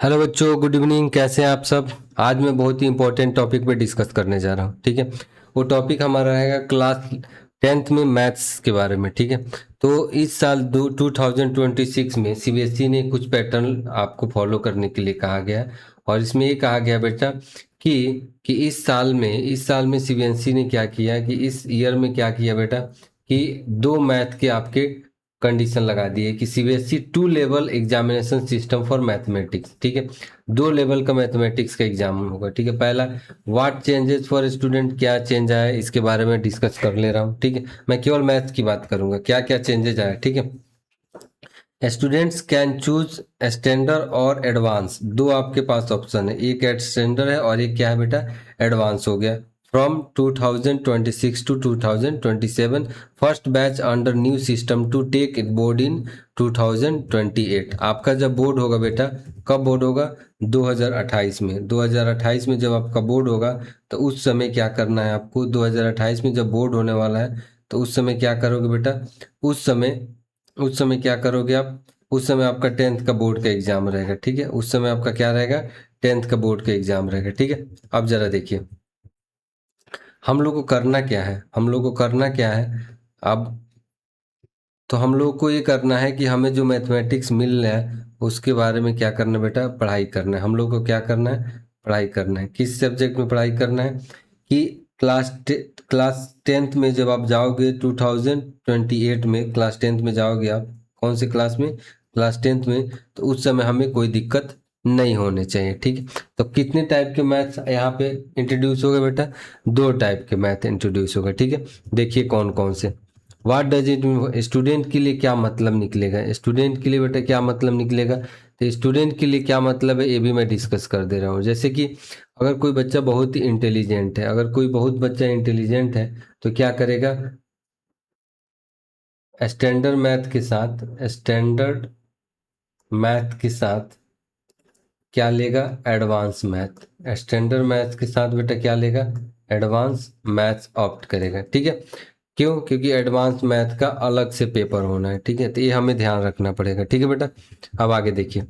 Hello बच्चों, good evening. कैसे हैं आप सब? आज मैं बहुत ही इंपॉर्टेंट टॉपिक पे डिस्कस करने जा रहा हूँ। ठीक है, वो टॉपिक हमारा रहेगा क्लास 10th में मैथ्स के बारे में। ठीक है, तो इस साल 2026 में सीबीएसई ने कुछ पैटर्न आपको फॉलो करने के लिए कहा गया है। और इसमें ये कहा गया बेटा कि इस साल में सीबीएसई ने क्या किया कि इस ईयर में क्या किया बेटा कि दो मैथ के आपके कंडीशन लगा दी है कि CBSE 2 level examination system for mathematics. ठीक है, 2 लेवल का मैथमेटिक्स का एग्जाम होगा। ठीक है, पहला व्हाट चेंजेस फॉर स्टूडेंट, क्या चेंज आया है इसके बारे में डिस्कस कर ले रहा हूँ। ठीक है, मैं केवल मैथ्स की बात करूंगा, क्या क्या चेंजेस आया। ठीक है, स्टूडेंट्स कैन चूज स्टैंडर्ड और एडवांस, दो आपके पास ऑप्शन है, एक स्टैंडर्ड है और एक क्या है बेटा एडवांस हो गया। From 2026 to 2027 first batch under new system to take board in 2028। आपका जब बोर्ड होगा बेटा, कब बोर्ड होगा? 2028 में। 2028 में जब आपका बोर्ड होगा तो उस समय क्या करना है आपको? 2028 में जब बोर्ड होने वाला है तो उस समय क्या करोगे बेटा? उस समय क्या करोगे आप? उस समय आपका 10th का बोर्ड का एग्जाम रहेगा। ठीक है, उस समय आपका क्या रहेगा? 10th का बोर्ड का एग्जाम रहेगा। ठीक है, अब जरा देखिए हम लोग को करना क्या है। अब तो हम लोग को ये करना है कि हमें जो मैथमेटिक्स मिल रहा है उसके बारे में क्या करना है बेटा? पढ़ाई करना है। हम लोग को क्या करना है? पढ़ाई करना है। किस सब्जेक्ट में पढ़ाई करना है? कि क्लास 10th में जब आप जाओगे 2028 में, क्लास 10th में जाओगे आप, कौन से क्लास में? क्लास 10th में। तो उस समय हमें कोई दिक्कत नहीं होने चाहिए। ठीक है, तो कितने टाइप के मैथ्स यहाँ पे इंट्रोड्यूस हो गए बेटा? 2 टाइप के मैथ इंट्रोड्यूस हो गए। ठीक है, देखिए कौन कौन से। What does it mean, student के लिए क्या मतलब निकलेगा? स्टूडेंट के लिए बेटा क्या मतलब निकलेगा? तो स्टूडेंट के लिए क्या मतलब है ये भी मैं डिस्कस कर दे रहा हूँ। जैसे कि अगर कोई बच्चा बहुत ही इंटेलिजेंट है, अगर कोई बहुत बच्चा इंटेलिजेंट है तो क्या करेगा? स्टैंडर्ड मैथ के साथ क्या लेगा? Advance math. स्टैंडर्ड मैथ के साथ बेटा क्या लेगा? एडवांस मैथ्स ऑप्ट करेगा। ठीक है, क्यों? क्योंकि एडवांस मैथ का अलग से पेपर होना है। ठीक है, तो ये हमें ध्यान रखना पड़ेगा। ठीक है बेटा, अब आगे देखिए,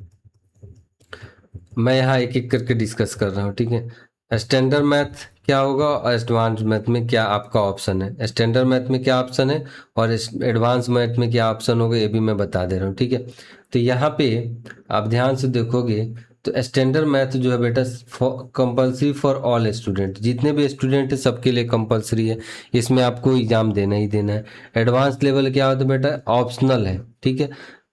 मैं यहाँ एक एक करके डिस्कस कर रहा हूँ। ठीक है, स्टैंडर्ड मैथ क्या होगा और एडवांस मैथ में क्या आपका ऑप्शन है? स्टैंडर्ड मैथ में क्या ऑप्शन है और एडवांस मैथ में क्या ऑप्शन होगा ये भी मैं बता दे रहा हूँ। ठीक है, तो यहाँ पे आप ध्यान से देखोगे तो स्टैंडर्ड मैथ जो है बेटा कंपलसरी फॉर ऑल स्टूडेंट, जितने भी स्टूडेंट है सबके लिए कंपलसरी है, इसमें आपको एग्जाम देना ही देना है। एडवांस लेवल क्या होता है बेटा? ऑप्शनल है। ठीक है,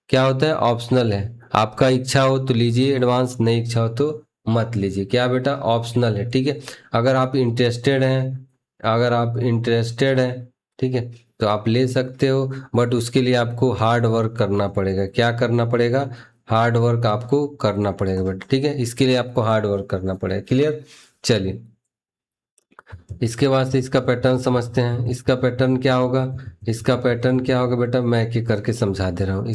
क्या होता है? ऑप्शनल है। आपका इच्छा हो तो लीजिए एडवांस, नहीं इच्छा हो तो मत लीजिए। क्या बेटा? ऑप्शनल है। ठीक है, अगर आप इंटरेस्टेड हैं अगर आप इंटरेस्टेड हैं ठीक है, तो आप ले सकते हो, बट उसके लिए आपको हार्ड वर्क करना पड़ेगा। क्या करना पड़ेगा? हार्ड वर्क आपको करना पड़ेगा बेटा। ठीक है, इसके लिए आपको हार्ड वर्क करना पड़ेगा। क्लियर? चलिए, इसके बाद से इसका पैटर्न समझते हैं। इसका पैटर्न क्या होगा बेटा? मैं एक एक करके समझा दे रहा हूँ। कि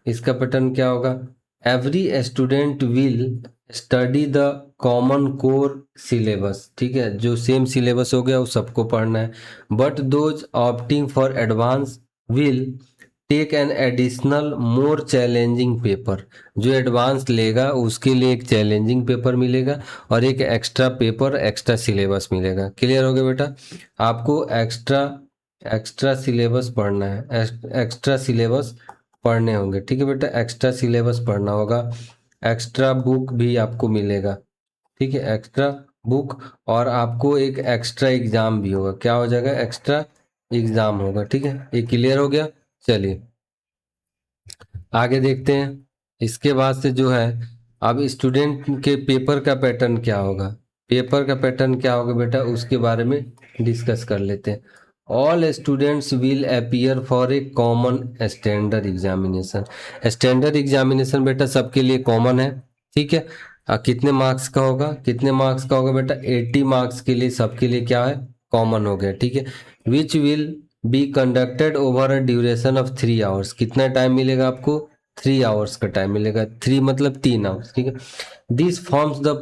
इसका पैटर्न क्या होगा? Every student will study the common core syllabus. ठीक है, जो सेम सिलेबस हो गया वो सबको पढ़ना है। But those opting for advance will take an additional more challenging paper. जो एडवांस लेगा उसके लिए एक चैलेंजिंग पेपर मिलेगा और एक एक्स्ट्रा पेपर, एक्स्ट्रा सिलेबस मिलेगा। क्लियर हो गया बेटा? आपको एक्स्ट्रा एक्स्ट्रा सिलेबस पढ़ना है, एक्स्ट्रा सिलेबस पढ़ने होंगे। ठीक है बेटा, एक्स्ट्रा सिलेबस पढ़ना होगा। एक्स्ट्रा बुक भी आपको मिलेगा। ठीक है, एक्स्ट्रा बुक, और आपको एक एक्स्ट्रा एग्जाम भी होगा। क्या हो जाएगा? एक्स्ट्रा एग्जाम होगा। ठीक है, ये क्लियर हो गया? चलिए आगे देखते हैं। इसके बाद से जो है, अब स्टूडेंट के पेपर का पैटर्न क्या होगा? बेटा उसके बारे में डिस्कस कर लेते हैं। All students will appear for a common standard examination. Standard examination बेटा सबके लिए कॉमन है। ठीक है, कितने मार्क्स का होगा बेटा? 80 मार्क्स के लिए सबके लिए क्या है? कॉमन हो गया। ठीक है, which will be conducted over a duration of 3 hours. कितना टाइम मिलेगा आपको? 3 आवर्स का टाइम मिलेगा। 3 मतलब 3 आवर्स। ठीक है, this forms the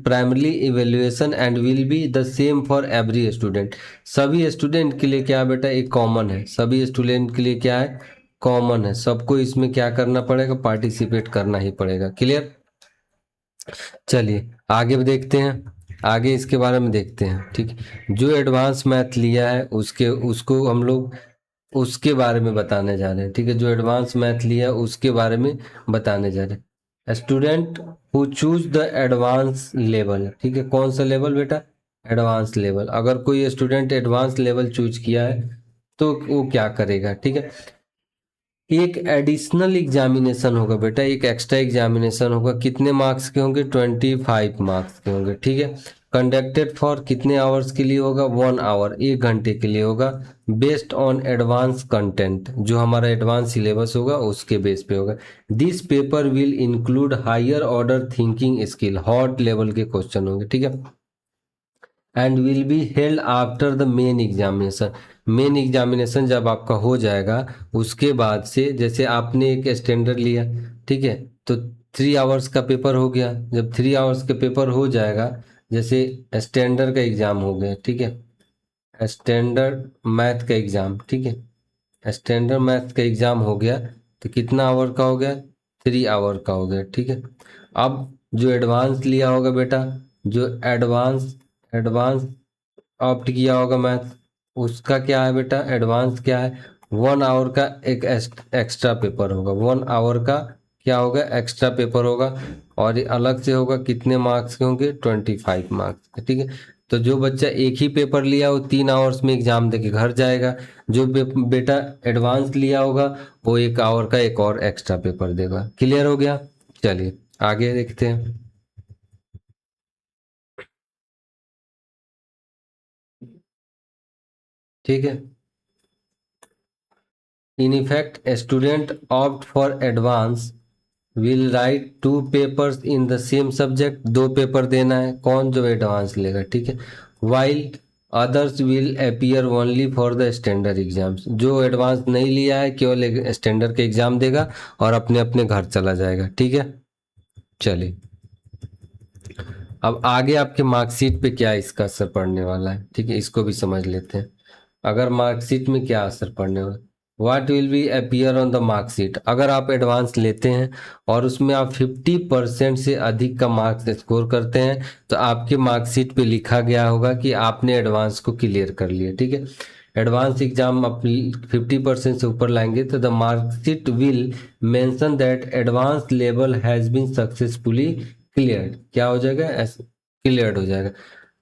primary evaluation and will be the same for every student. सभी स्टूडेंट के लिए क्या है बेटा? एक कॉमन है। सभी स्टूडेंट के लिए क्या है? कॉमन है, सबको इसमें क्या करना पड़ेगा, पार्टिसिपेट करना ही पड़ेगा। क्लियर? चलिए आगे देखते हैं, आगे इसके बारे में देखते हैं। ठीक है, जो एडवांस मैथ लिया है उसके उसको हम लोग उसके बारे में बताने जा रहे हैं। ठीक है, जो एडवांस मैथ लिया उसके बारे में बताने जा रहे हैं। Student who choose the advance level, ठीक है, कौन सा लेवल बेटा, एडवांस लेवल। अगर कोई स्टूडेंट एडवांस लेवल चूज किया है तो वो क्या करेगा, ठीक है, एक एडिशनल एग्जामिनेशन होगा बेटा, एक एक्स्ट्रा एग्जामिनेशन होगा, कितने मार्क्स के होंगे, 25 मार्क्स के होंगे। ठीक है, कंडक्टेड फॉर कितने आवर्स के लिए होगा, 1 आवर, 1 घंटे के लिए होगा, बेस्ड ऑन एडवांस कंटेंट, जो हमारा एडवांस सिलेबस होगा उसके बेस पे होगा। This paper will include higher order thinking skill, HOT level के क्वेश्चन होंगे। ठीक है, and will be held after the main examination. Main examination जब आपका हो जाएगा उसके बाद से, जैसे आपने एक स्टैंडर्ड लिया, ठीक है, तो 3 आवर्स का पेपर हो गया। जब 3 आवर्स का पेपर हो जाएगा, जैसे स्टैंडर्ड का एग्जाम हो गया, ठीक है, स्टैंडर्ड मैथ का एग्जाम, ठीक है, स्टैंडर्ड मैथ का एग्जाम हो गया तो कितना आवर का हो गया, 3 आवर का हो गया। ठीक है, अब जो एडवांस लिया होगा बेटा, जो एडवांस एडवांस ऑप्ट किया होगा मैथ, उसका क्या है बेटा, एडवांस क्या है, 1 आवर का एक एक्स्ट्रा पेपर होगा, 1 आवर का क्या होगा, एक्स्ट्रा पेपर होगा, और ये अलग से होगा, कितने मार्क्स के होंगे, 25 मार्क्स के। ठीक है, तो जो बच्चा एक ही पेपर लिया वो 3 आवर्स में एग्जाम देके घर जाएगा, जो बेटा एडवांस लिया होगा वो 1 आवर का एक और एक्स्ट्रा पेपर देगा। क्लियर हो गया? चलिए आगे देखते हैं। ठीक है, in effect student opt for advance will write 2 papers in the same subject, 2 paper देना है, कौन, जो एडवांस लेगा। ठीक है, while others will appear only for the standard exams, जो एडवांस नहीं लिया है केवल स्टैंडर्ड के एग्जाम देगा और अपने अपने घर चला जाएगा। ठीक है, चलिए अब आगे आपके मार्कशीट पे क्या इसका असर पड़ने वाला है, ठीक है, इसको भी समझ लेते हैं। अगर मार्कशीट में क्या असर पड़ने वाला, what will be appear on the marksheet, अगर आप एडवांस लेते हैं और उसमें आप 50% से अधिक का मार्क्स स्कोर करते हैं तो आपके मार्कशीट पे लिखा गया होगा कि आपने एडवांस को क्लियर कर लिया। ठीक है, एडवांस एग्जाम आप 50% से ऊपर लाएंगे तो the marksheet will mention that advance level has been successfully cleared, क्या हो जाएगा, क्लियर्ड हो जाएगा।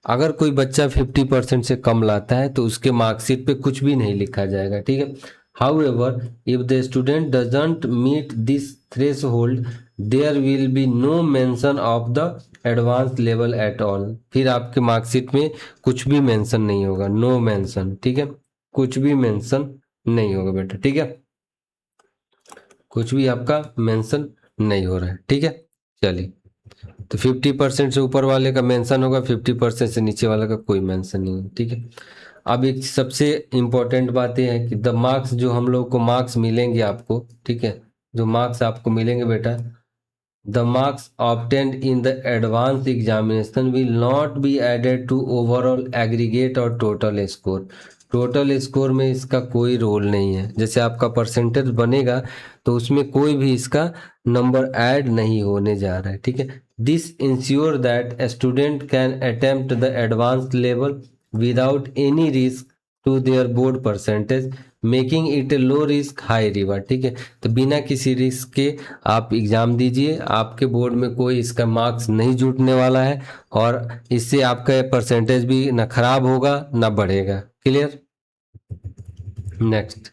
अगर कोई बच्चा 50% से कम लाता है तो उसके मार्कशीट पे कुछ भी नहीं लिखा जाएगा। ठीक है, however if the student doesn't meet this threshold there will be no mention of the advance level at all, फिर आपके मार्कशीट में कुछ भी मेंशन नहीं होगा, नो मेंशन। ठीक है, कुछ भी मेंशन नहीं होगा बेटा। ठीक है, कुछ भी आपका मेंशन नहीं हो रहा है। ठीक है, चलिए, तो 50% से ऊपर वाले का मेंशन होगा, 50% से नीचे वाले का कोई मेंशन नहीं है। ठीक है, अब एक सबसे इम्पोर्टेंट बात यह है कि द मार्क्स, जो हम लोग को मार्क्स मिलेंगे आपको, ठीक है, जो मार्क्स आपको मिलेंगे बेटा, the marks obtained in the advance examination will not be added to overall aggregate और टोटल स्कोर। टोटल स्कोर में इसका कोई रोल नहीं है, जैसे आपका परसेंटेज बनेगा तो उसमें कोई भी इसका नंबर ऐड नहीं होने जा रहा है। ठीक है, this ensure that student can attempt the advance level without any risk to their board percentage, making it a low risk high reward. ठीक है, तो बिना किसी रिस्क के आप एग्जाम दीजिए, आपके बोर्ड में कोई इसका मार्क्स नहीं जुटने वाला है और इससे आपका परसेंटेज भी ना खराब होगा ना बढ़ेगा। Clear? Next,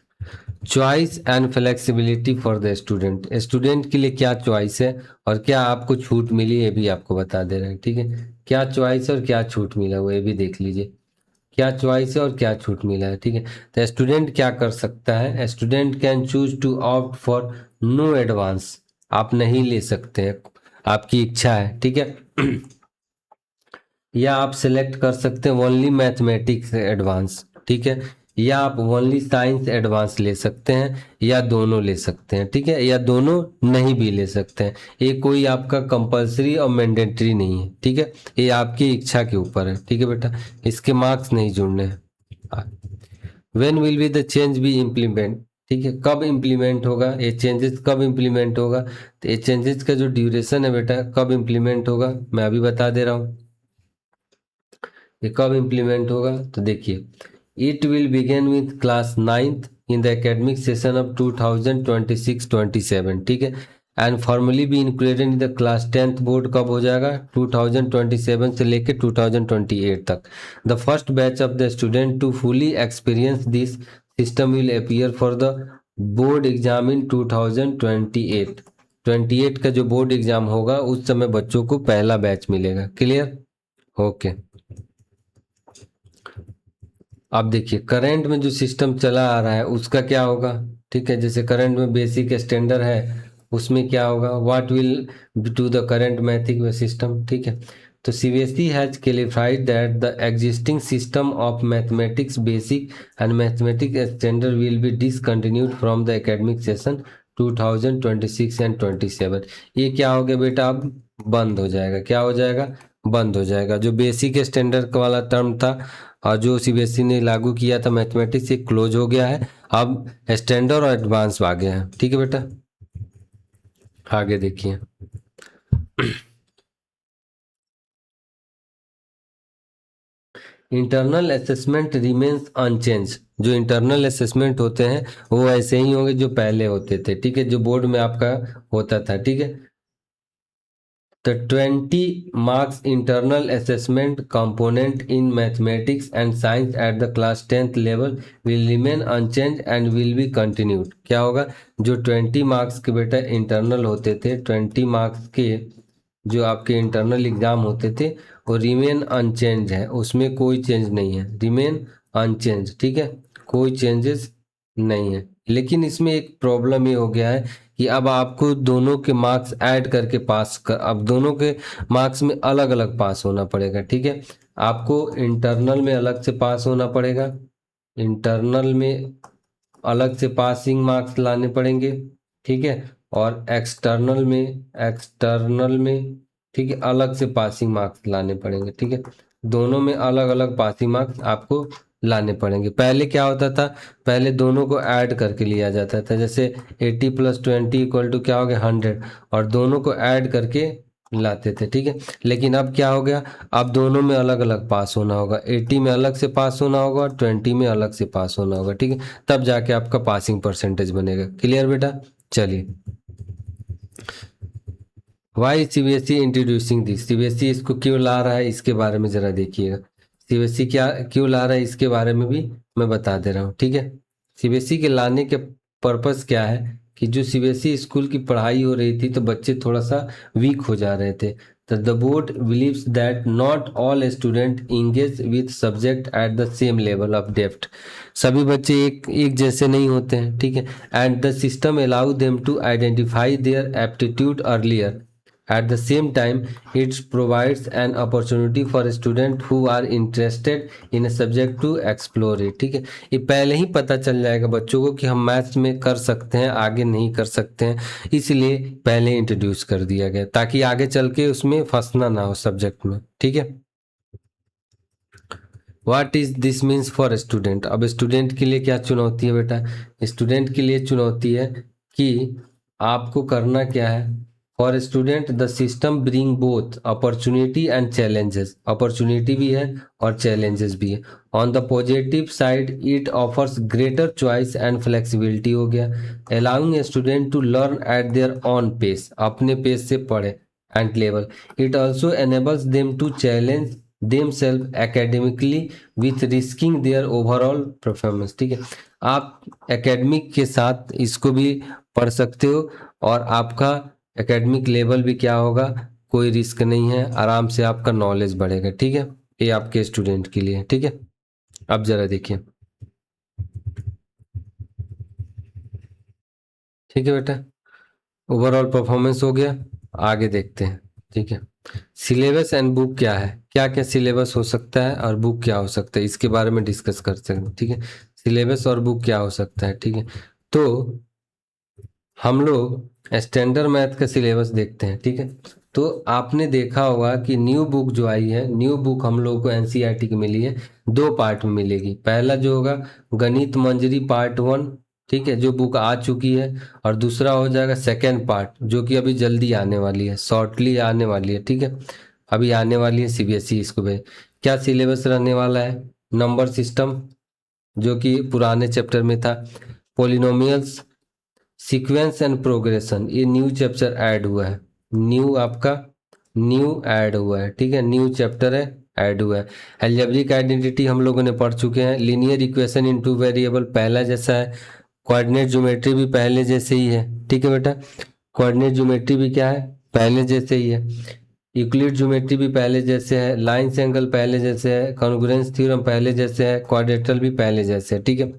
choice and flexibility for the student, student के लिए क्या चॉइस है और क्या आपको छूट मिली है, ये भी आपको बता दे रहे हैं। ठीक है, क्या चॉइस और क्या छूट मिला वो ये भी देख लीजिए, क्या चॉइस है और क्या छूट मिला है। ठीक है, तो स्टूडेंट क्या कर सकता है, student can choose to opt for no advance, आप नहीं ले सकते हैं, आपकी इच्छा है। ठीक है, या आप सिलेक्ट कर सकते हैं ओनली मैथमेटिक्स एडवांस। ठीक है, या आप ओनली साइंस एडवांस ले सकते हैं या दोनों ले सकते हैं। ठीक है, या दोनों नहीं भी ले सकते हैं, ये कोई आपका कंपलसरी और मैंडेटरी नहीं है। ठीक है, ये आपकी इच्छा के ऊपर है। ठीक है बेटा, इसके मार्क्स नहीं जुड़ने हैं। When will be the change be implement, ठीक है, कब इम्प्लीमेंट होगा ये चेंजेस, कब इम्प्लीमेंट होगा, तो ये चेंजेस का जो ड्यूरेशन है बेटा कब इम्प्लीमेंट होगा मैं अभी बता दे रहा हूँ। ये कब इम्प्लीमेंट होगा तो देखिए, it will begin with class 9th in the academic session of 2026-27, ठीक है, and formally be included in the class 10th board कब हो जाएगा 2027 से लेके 2028 तक। The first batch of the student to fully experience this system will appear for the board exam in 2028। 28 का जो बोर्ड एग्जाम होगा उस समय बच्चों को पहला बैच मिलेगा। क्लियर? ओके। अब देखिए करंट में जो सिस्टम चला आ रहा है उसका क्या होगा, ठीक है, जैसे करंट में बेसिक स्टैंडर्ड है उसमें क्या होगा, what will to the current maths system, ठीक है। तो CBSE has clarified that the existing system of mathematics basic and mathematics standard will be discontinued from the academic session 2026 and 27। ये क्या हो गया बेटा, अब बंद हो जाएगा। क्या हो जाएगा? बंद हो जाएगा। जो बेसिक स्टैंडर्ड वाला टर्म था और जो सीबीएसई ने लागू किया था मैथमेटिक्स, ये क्लोज हो गया है। अब स्टैंडर्ड और एडवांस आ गया है। ठीक है बेटा, आगे देखिए। Internal assessment remains unchanged. जो इंटरनल असेसमेंट होते हैं वो ऐसे ही होंगे जो पहले होते थे, ठीक है, जो बोर्ड में आपका होता था, ठीक है। The 20 marks internal assessment component in mathematics and science at the class 10th level will remain unchanged and will be continued। क्या होगा? जो 20 मार्क्स के बेटा इंटरनल होते थे, 20 मार्क्स के जो आपके इंटरनल एग्जाम होते थे वो रिमेन अनचेंज है, उसमें कोई चेंज नहीं है, रिमेन अनचेंज, ठीक है, कोई चेंजेस नहीं है। लेकिन इसमें एक प्रॉब्लम ये हो गया है कि अब आपको दोनों के मार्क्स ऐड करके पास कर, अब दोनों के मार्क्स में अलग अलग पास होना पड़ेगा, ठीक है। आपको इंटरनल में अलग से पास होना पड़ेगा, इंटरनल में अलग से पासिंग मार्क्स लाने पड़ेंगे, ठीक है, और एक्सटर्नल में ठीक है अलग से पासिंग मार्क्स लाने पड़ेंगे, ठीक है। दोनों में अलग अलग पासिंग मार्क्स आपको लाने पड़ेंगे। पहले क्या होता था, पहले दोनों को ऐड करके लिया जाता था, जैसे 80 + 20 = क्या हो गया 100, और दोनों को ऐड करके लाते थे, ठीक है। लेकिन अब क्या हो गया, अब दोनों में अलग अलग पास होना होगा, 80 में अलग से पास होना होगा और 20 में अलग से पास होना होगा, ठीक है, तब जाके आपका पासिंग परसेंटेज बनेगा। क्लियर बेटा? चलिए, why CBSE introducing this, CBSE इसको क्यों ला रहा है इसके बारे में जरा देखिएगा। सीबीएसई क्या क्यों ला रहा है इसके बारे में भी मैं बता दे रहा हूँ, ठीक है। सीबीएसई के लाने के पर्पस क्या है कि जो सीबीएसई स्कूल की पढ़ाई हो रही थी तो बच्चे थोड़ा सा वीक हो जा रहे थे। तो the board believes that not all student engage with subject at the same level of depth. सभी बच्चे एक एक जैसे नहीं होते हैं, ठीक है, and the system allow them to identify their aptitude earlier. At the same time, it provides an opportunity for students who are interested in a subject to explore it। ठीक है, ये पहले ही पता चल जाएगा बच्चों को कि हम मैथ्स में कर सकते हैं, आगे नहीं कर सकते हैं, इसलिए पहले इंट्रोड्यूस कर दिया गया ताकि आगे चल के उसमें फंसना ना हो सब्जेक्ट में, ठीक है। What is this means for student. अब स्टूडेंट के लिए क्या चुनौती है बेटा, स्टूडेंट के लिए चुनौती है कि आपको करना क्या है। For student the system bring both opportunity and challenges, opportunity भी है और चैलेंजेस भी है। On the positive side it offers greater choice and flexibility हो गया, allowing a student to learn at their own pace, अपने पेस से पढ़े and level. It also enables them to challenge themselves academically with risking their overall performance। ठीक है, आप academic के साथ इसको भी पढ़ सकते हो और आपका एकेडमिक लेवल भी क्या होगा, कोई रिस्क नहीं है, आराम से आपका नॉलेज बढ़ेगा, ठीक है। ये आपके स्टूडेंट के लिए, ठीक है। अब जरा देखिए, ठीक है बेटा, ओवरऑल परफॉर्मेंस हो गया, आगे देखते हैं, ठीक है। सिलेबस एंड बुक क्या है, क्या क्या सिलेबस हो सकता है और बुक क्या हो सकता है, इसके बारे में डिस्कस करते हैं, ठीक है। सिलेबस और बुक क्या हो सकता है, ठीक है। तो हम लोग स्टैंडर्ड मैथ का सिलेबस देखते हैं, ठीक है। तो आपने देखा होगा कि न्यू बुक जो आई है, न्यू बुक हम लोग को एनसीईआरटी की मिली है, 2 पार्ट में मिलेगी। पहला जो होगा गणित मंजरी पार्ट 1, ठीक है, जो बुक आ चुकी है, और दूसरा हो जाएगा सेकेंड पार्ट जो कि अभी जल्दी आने वाली है, शॉर्टली आने वाली है। ठीक है, अभी आने वाली है सीबीएसई स्कूल में। क्या सिलेबस रहने वाला है? नंबर सिस्टम जो कि पुराने चैप्टर में था, पोलिनोमियल्स, सीक्वेंस एंड प्रोग्रेशन, ये न्यू चैप्टर ऐड हुआ है, न्यू ऐड हुआ है। ठीक है, न्यू चैप्टर है, ऐड हुआ है। अलजेब्रिक आइडेंटिटी हम लोगों ने पढ़ चुके हैं। Linear equation in two variable पहला जैसा है। कोऑर्डिनेट ज्योमेट्री भी पहले जैसे ही है। ठीक है बेटा, कोऑर्डिनेट ज्योमेट्री भी क्या है, पहले जैसे ही है। यूक्लिड ज्योमेट्री भी पहले जैसे है। लाइन्स एंगल पहले जैसे है। कॉन्ग्रुएंस थ्योरम पहले जैसे है। क्वाड्रेटरल भी पहले जैसे है। ठीक है,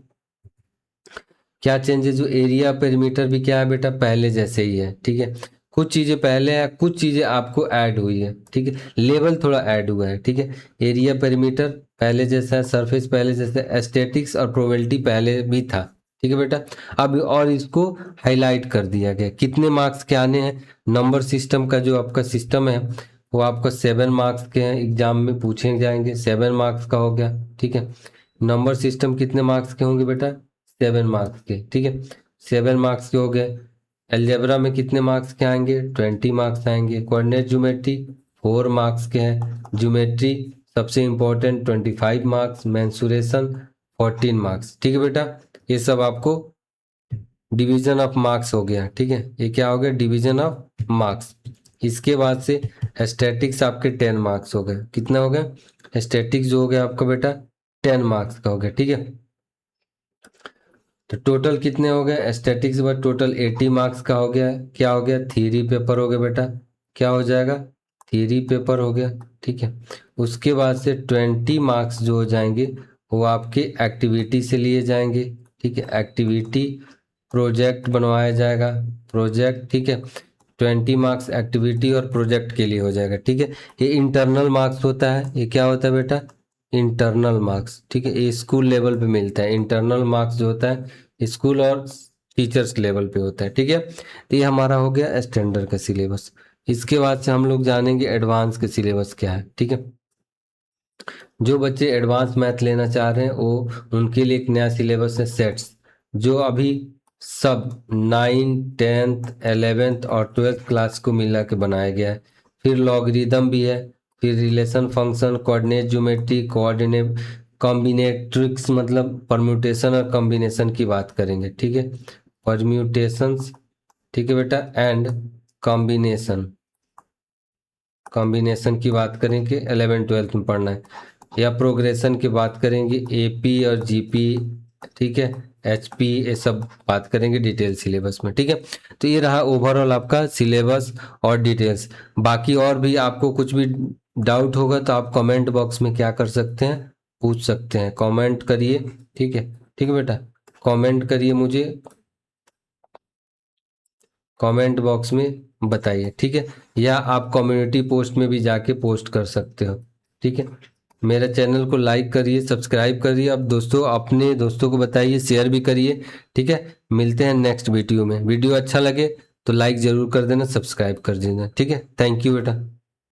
क्या चेंजेस? जो एरिया पेरीमीटर भी क्या है बेटा, पहले जैसे ही है। ठीक है, कुछ चीजें पहले है, कुछ चीजें आपको ऐड हुई है। ठीक है, लेवल थोड़ा ऐड हुआ है। ठीक है, एरिया पेरीमीटर पहले जैसा है, सरफेस पहले जैसा है, एस्थेटिक्स और प्रोबेबिलिटी पहले भी था। ठीक है बेटा, अब और इसको हाईलाइट कर दिया गया। कितने मार्क्स के आने हैं? नंबर सिस्टम का जो आपका सिस्टम है वो आपका 7 मार्क्स के हैं, एग्जाम में पूछे जाएंगे, 7 मार्क्स का हो गया। ठीक है, नंबर सिस्टम कितने मार्क्स के होंगे बेटा? 7 मार्क्स के। ठीक है, 7 मार्क्स के हो गए। अलजेब्रा में कितने मार्क्स के आएंगे? 20 मार्क्स आएंगे। कोऑर्डिनेट ज्योमेट्री 4 मार्क्स के हैं। ज्योमेट्री सबसे इंपॉर्टेंट 25 मार्क्स। Mensuration 14 marks. ठीक है बेटा, ये सब आपको डिवीजन ऑफ मार्क्स हो गया। ठीक है, ये क्या हो गया? Division of marks. इसके बाद से एस्थेटिक्स आपके 10 मार्क्स हो गए। कितना हो गया? एस्थेटिक्स जो हो गया आपका बेटा 10 मार्क्स का हो गया। ठीक है, तो टोटल कितने हो गए? एस्थेटिक्स बाद टोटल 80 मार्क्स का हो गया। क्या हो गया? थ्योरी पेपर हो गया बेटा। क्या हो जाएगा? थ्योरी पेपर हो गया। ठीक है, उसके बाद से 20 मार्क्स जो हो जाएंगे वो आपके एक्टिविटी से लिए जाएंगे। ठीक है, एक्टिविटी प्रोजेक्ट बनवाया जाएगा, प्रोजेक्ट। ठीक है, 20 मार्क्स एक्टिविटी और प्रोजेक्ट के लिए हो जाएगा। ठीक है, ये इंटरनल मार्क्स होता है। ये क्या होता है बेटा? Internal marks. ठीक है, ये स्कूल लेवल पे मिलता है। इंटरनल मार्क्स जो होता है स्कूल और टीचर्स लेवल पे होता है। ठीक है, तो ये हमारा हो गया स्टैंडर्ड का सिलेबस। इसके बाद से हम लोग जानेंगे एडवांस का सिलेबस क्या है। ठीक है, जो बच्चे एडवांस मैथ लेना चाह रहे हैं वो उनके लिए एक नया सिलेबस है, सेट्स, जो अभी सब 9, 10th, 11th और 12th क्लास को मिला के बनाया गया है। फिर लॉगरिदम भी है, फिर relation function, coordinate geometry, coordinate combinatorics, मतलब परम्यूटेशन और कॉम्बिनेशन की बात करेंगे। ठीक है, परम्यूटेशंस। ठीक है बेटा, एंड कॉम्बिनेशन, कॉम्बिनेशन की बात करेंगे 11th 12th में पढ़ना है। या प्रोग्रेशन की बात करेंगे, एपी और जीपी। ठीक है, एचपी, ये सब बात करेंगे डिटेल सिलेबस में। ठीक है, तो ये रहा ओवरऑल आपका सिलेबस और डिटेल्स। बाकी और भी आपको कुछ भी डाउट होगा तो आप कमेंट बॉक्स में क्या कर सकते हैं, पूछ सकते हैं। कमेंट करिए। ठीक है, ठीक है बेटा, कमेंट करिए, मुझे कमेंट बॉक्स में बताइए। ठीक है, या आप कम्युनिटी पोस्ट में भी जाके पोस्ट कर सकते हो। ठीक है, मेरे चैनल को लाइक करिए, सब्सक्राइब करिए। अब दोस्तों, अपने दोस्तों को बताइए, शेयर भी करिए। ठीक है, मिलते हैं नेक्स्ट वीडियो में। वीडियो अच्छा लगे तो लाइक ज़रूर कर देना, सब्सक्राइब कर देना। ठीक है, थैंक यू बेटा।